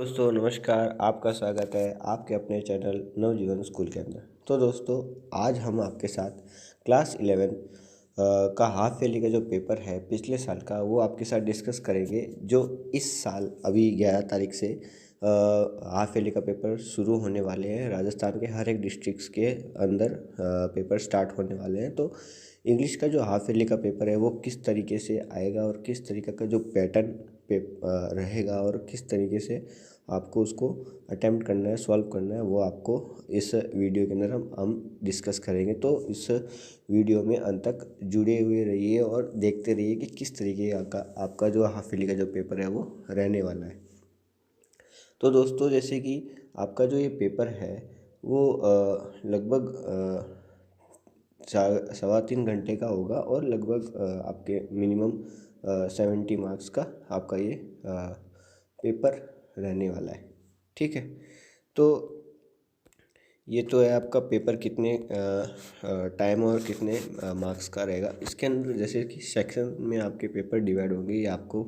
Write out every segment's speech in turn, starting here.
दोस्तों नमस्कार, आपका स्वागत है आपके अपने चैनल नवजीवन स्कूल के अंदर। तो दोस्तों आज हम आपके साथ क्लास 11 का हाफ ईयरली का जो पेपर है पिछले साल का वो आपके साथ डिस्कस करेंगे। जो इस साल अभी 11 तारीख से हाफ ईयरली का पेपर शुरू होने वाले हैं। राजस्थान के हर एक डिस्ट्रिक्ट्स के अंदर पेपर स्टार्ट होने वाले हैं। तो इंग्लिश का जो हाफ ईयरली का पेपर है वो किस तरीके से आएगा और किस तरीके का जो पैटर्न रहेगा और किस तरीके से आपको उसको अटेम्प्ट करना है, सॉल्व करना है, वो आपको इस वीडियो के अंदर हम डिस्कस करेंगे। तो इस वीडियो में अंत तक जुड़े हुए रहिए और देखते रहिए कि किस तरीके का आपका जो हाफ ईयरली का जो पेपर है वो रहने वाला है। तो दोस्तों जैसे कि आपका जो ये पेपर है वो लगभग 3.25 घंटे का होगा और लगभग आपके मिनिमम 70 मार्क्स का आपका ये पेपर रहने वाला है। ठीक है, तो ये तो है आपका पेपर कितने टाइम और कितने मार्क्स का रहेगा। इसके अंदर जैसे कि सेक्शन में आपके पेपर डिवाइड होंगे, ये आपको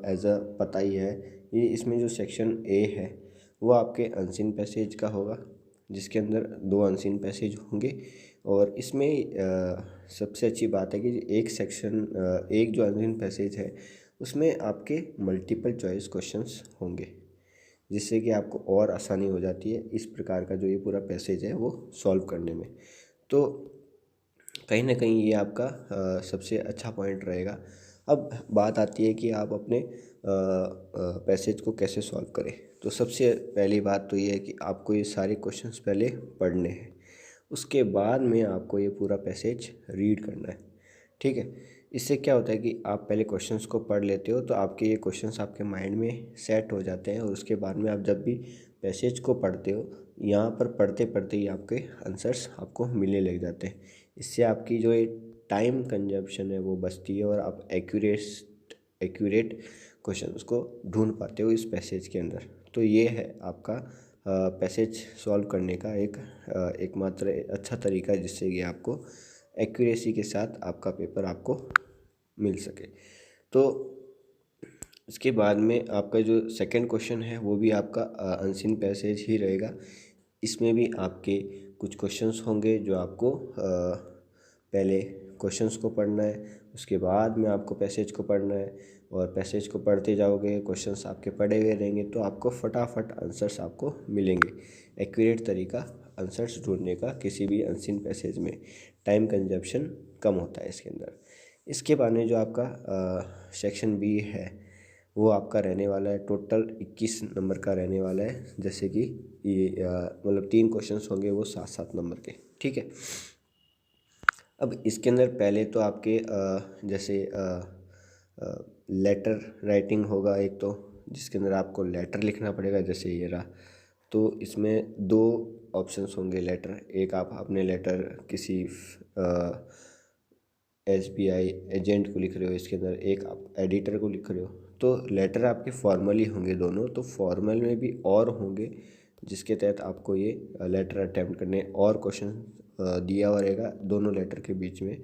एज अ पता ही है। ये इसमें जो सेक्शन ए है वो आपके अनसीन पैसेज का होगा, जिसके अंदर 2 अनसीन पैसेज होंगे। और इसमें सबसे अच्छी बात है कि एक जो अनसीन पैसेज है उसमें आपके मल्टीपल चॉइस क्वेश्चंस होंगे, जिससे कि आपको और आसानी हो जाती है इस प्रकार का जो ये पूरा पैसेज है वो सॉल्व करने में। तो कहीं ना कहीं ये आपका सबसे अच्छा पॉइंट रहेगा। अब बात आती है कि आप अपने पैसेज को कैसे सॉल्व करें। तो सबसे पहली बात तो ये है कि आपको ये सारे क्वेश्चंस पहले पढ़ने हैं, उसके बाद में आपको ये पूरा पैसेज रीड करना है। ठीक है, इससे क्या होता है कि आप पहले क्वेश्चंस को पढ़ लेते हो तो आपके ये क्वेश्चंस आपके माइंड में सेट हो जाते हैं और उसके बाद में आप जब भी पैसेज को पढ़ते हो यहाँ पर पढ़ते पढ़ते ही आपके आंसर्स आपको मिलने लग जाते हैं। इससे आपकी जो ये टाइम कंजप्शन है वो बचती है और आप एक्यूरेट क्वेश्चन को ढूंढ पाते हो इस पैसेज के अंदर। तो ये है आपका पैसेज सॉल्व करने का एकमात्र अच्छा तरीका, जिससे कि आपको एक्यूरेसी के साथ आपका पेपर आपको मिल सके। तो इसके बाद में आपका जो सेकंड क्वेश्चन है वो भी आपका अनसीन पैसेज ही रहेगा। इसमें भी आपके कुछ क्वेश्चंस होंगे जो आपको पहले क्वेश्चंस को पढ़ना है, उसके बाद में आपको पैसेज को पढ़ना है। और पैसेज को पढ़ते जाओगे, क्वेश्चंस आपके पढ़े हुए रहेंगे तो आपको फटाफट आंसर्स आपको मिलेंगे। एक्यूरेट तरीका आंसर्स ढूंढने का किसी भी अनसीन पैसेज में, टाइम कंजप्शन कम होता है इसके अंदर। इसके बाद में जो आपका सेक्शन बी है वो आपका रहने वाला है, टोटल 21 नंबर का रहने वाला है। जैसे कि ये मतलब 3 क्वेश्चंस होंगे वो 7-7 नंबर के। ठीक है, अब इसके अंदर पहले तो आपके जैसे लेटर राइटिंग होगा एक, तो जिसके अंदर आपको लेटर लिखना पड़ेगा। जैसे ये रहा, तो इसमें 2 ऑप्शंस होंगे लेटर। एक आप अपने लेटर किसी SBI एजेंट को लिख रहे हो, इसके अंदर एक आप एडिटर को लिख रहे हो। तो लेटर आपके फॉर्मली होंगे दोनों, तो फॉर्मल में भी और होंगे जिसके तहत आपको ये लेटर अटैम्प्ट करने और क्वेश्चन दिया हुआ रहेगा दोनों लेटर के बीच में।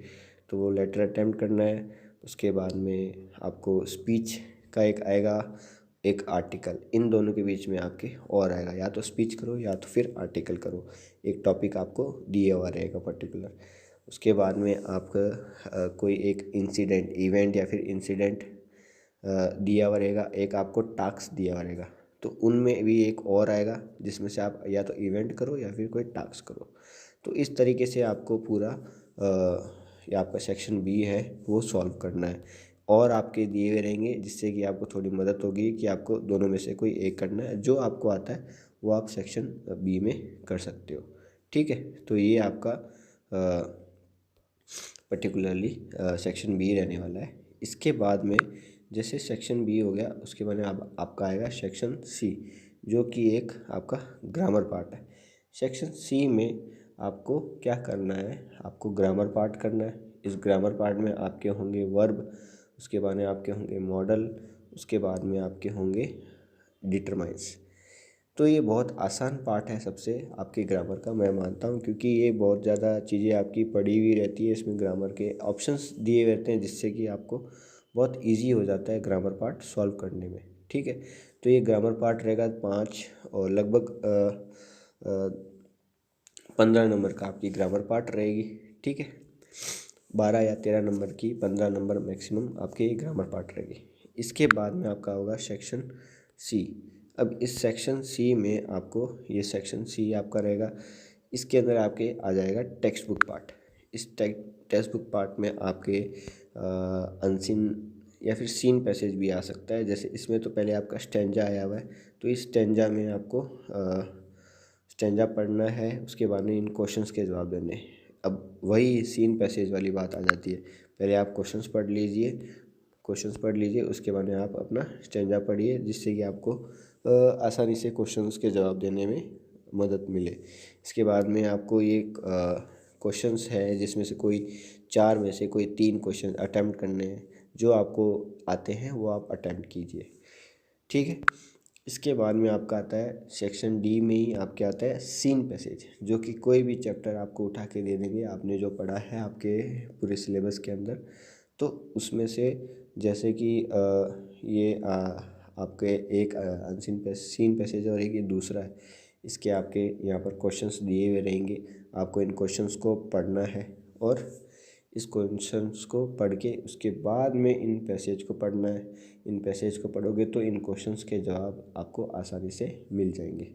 तो वो लेटर अटैम्प्ट करना है। उसके बाद में आपको स्पीच का एक आएगा, एक आर्टिकल, इन दोनों के बीच में आपके और आएगा, या तो स्पीच करो या तो फिर आर्टिकल करो। एक टॉपिक आपको दिया हुआ रहेगा पर्टिकुलर। उसके बाद में आपका कोई एक इवेंट या फिर इंसिडेंट दिया हुआ रहेगा, एक आपको टास्क दिया हुआ रहेगा। तो उनमें भी एक और आएगा जिसमें से आप या तो इवेंट करो या फिर कोई टास्क करो। तो इस तरीके से आपको पूरा या आपका सेक्शन बी है वो सॉल्व करना है और आपके दिए हुए रहेंगे, जिससे कि आपको थोड़ी मदद होगी कि आपको दोनों में से कोई एक करना है। जो आपको आता है वो आप सेक्शन बी में कर सकते हो। ठीक है, तो ये आपका पर्टिकुलरली सेक्शन बी रहने वाला है। इसके बाद में जैसे सेक्शन बी हो गया, उसके बाद में आपका आएगा सेक्शन सी, जो कि एक आपका ग्रामर पार्ट है। सेक्शन सी में आपको क्या करना है, आपको ग्रामर पार्ट करना है। इस ग्रामर पार्ट में आपके होंगे वर्ब, उसके बाद में आपके होंगे मॉडल, उसके बाद में आपके होंगे डिटरमाइंस। तो ये बहुत आसान पार्ट है सबसे आपके ग्रामर का, मैं मानता हूँ, क्योंकि ये बहुत ज़्यादा चीज़ें आपकी पढ़ी हुई रहती है। इसमें ग्रामर के ऑप्शंस दिए रहते हैं, जिससे कि आपको बहुत इजी हो जाता है ग्रामर पार्ट सॉल्व करने में। ठीक है, तो ये ग्रामर पार्ट रहेगा 5 और लगभग 15 नंबर का आपकी ग्रामर पार्ट रहेगी। ठीक है, 12 या 13 नंबर की, 15 नंबर मैक्सिमम आपके ग्रामर पार्ट रहेगी। इसके बाद में आपका होगा सेक्शन सी। अब इस सेक्शन सी में आपको, ये सेक्शन सी आपका रहेगा, इसके अंदर आपके आ जाएगा टेक्स्ट बुक पार्ट। इस टेक्स्ट बुक पार्ट में आपके अनसीन या फिर सीन पैसेज भी आ सकता है। जैसे इसमें तो पहले आपका स्टेंजा आया हुआ है, तो इस स्टेंजा में आपको स्टेंजा पढ़ना है, उसके बाद में इन क्वेश्चंस के जवाब देने हैं। अब वही सीन पैसेज वाली बात आ जाती है, पहले आप क्वेश्चंस पढ़ लीजिए, उसके बाद में आप अपना स्टेंजा पढ़िए, जिससे कि आपको आसानी से क्वेश्चंस के जवाब देने में मदद मिले। इसके बाद में आपको ये क्वेश्चंस है जिसमें से कोई 4 में से कोई 3 क्वेश्चन अटैम्प्ट करने हैं, जो आपको आते हैं वो आप अटैम्प्ट कीजिए। ठीक है, इसके बाद में आपका आता है सेक्शन डी में ही आपके आता है सीन पैसेज, जो कि कोई भी चैप्टर आपको उठा के दे देंगे, आपने जो पढ़ा है आपके पूरे सिलेबस के अंदर, तो उसमें से जैसे कि ये आपके एक अनसीन सीन पैसेज और एक ये दूसरा है, इसके आपके यहाँ पर क्वेश्चंस दिए हुए रहेंगे। आपको इन क्वेश्चंस को पढ़ना है और इस क्वेश्चंस को पढ़ के उसके बाद में इन पैसेज को पढ़ना है। इन पैसेज को पढ़ोगे तो इन क्वेश्चंस के जवाब आपको आसानी से मिल जाएंगे।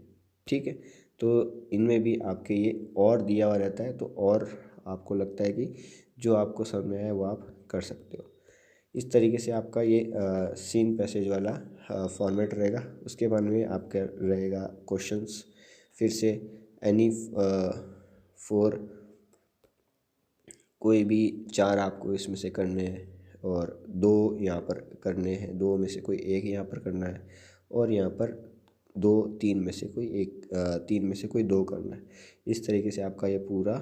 ठीक है, तो इनमें भी आपके ये और दिया हुआ रहता है, तो और आपको लगता है कि जो आपको समझ में आए वो आप कर सकते हो। इस तरीके से आपका ये सीन पैसेज वाला फॉर्मेट रहेगा। उसके बाद में आपका रहेगा क्वेश्चंस, फिर से एनी 4, कोई भी 4 आपको इसमें से करने हैं और 2 यहाँ पर करने हैं, 2 में से कोई एक यहाँ पर करना है, और यहाँ पर 2 3 में से कोई एक 3 में से कोई 2 करना है। इस तरीके से आपका ये पूरा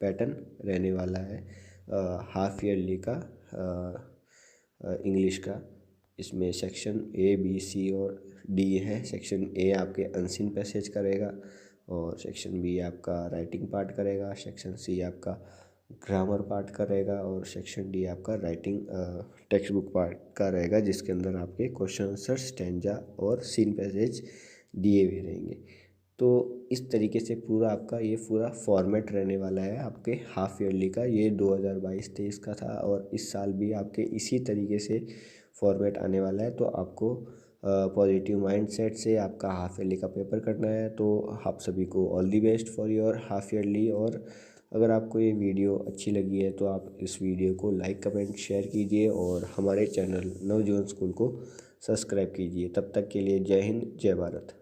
पैटर्न रहने वाला है हाफ ईयरली का इंग्लिश का। इसमें सेक्शन ए बी सी और डी है। सेक्शन ए आपके अनसीन पैसेज करेगा, और सेक्शन बी आपका राइटिंग पार्ट करेगा, सेक्शन सी आपका ग्रामर पार्ट करेगा, और सेक्शन डी आपका राइटिंग टेक्स्ट बुक पार्ट का रहेगा, जिसके अंदर आपके क्वेश्चन आंसर, स्टैंजा और सीन पैसेज दिए हुए रहेंगे। तो इस तरीके से पूरा आपका ये पूरा फॉर्मेट रहने वाला है आपके हाफ ईयरली का। ये 2022-23 का था, और इस साल भी आपके इसी तरीके से फॉर्मेट आने वाला है। तो आपको पॉजिटिव माइंडसेट से आपका हाफ ईयरली का पेपर करना है। तो आप सभी को all the best for your half yearly. और अगर आपको ये वीडियो अच्छी लगी है तो आप इस वीडियो को लाइक, कमेंट, शेयर कीजिए, और हमारे चैनल नवजीवन स्कूल को सब्सक्राइब कीजिए। तब तक के लिए जय हिंद, जय भारत।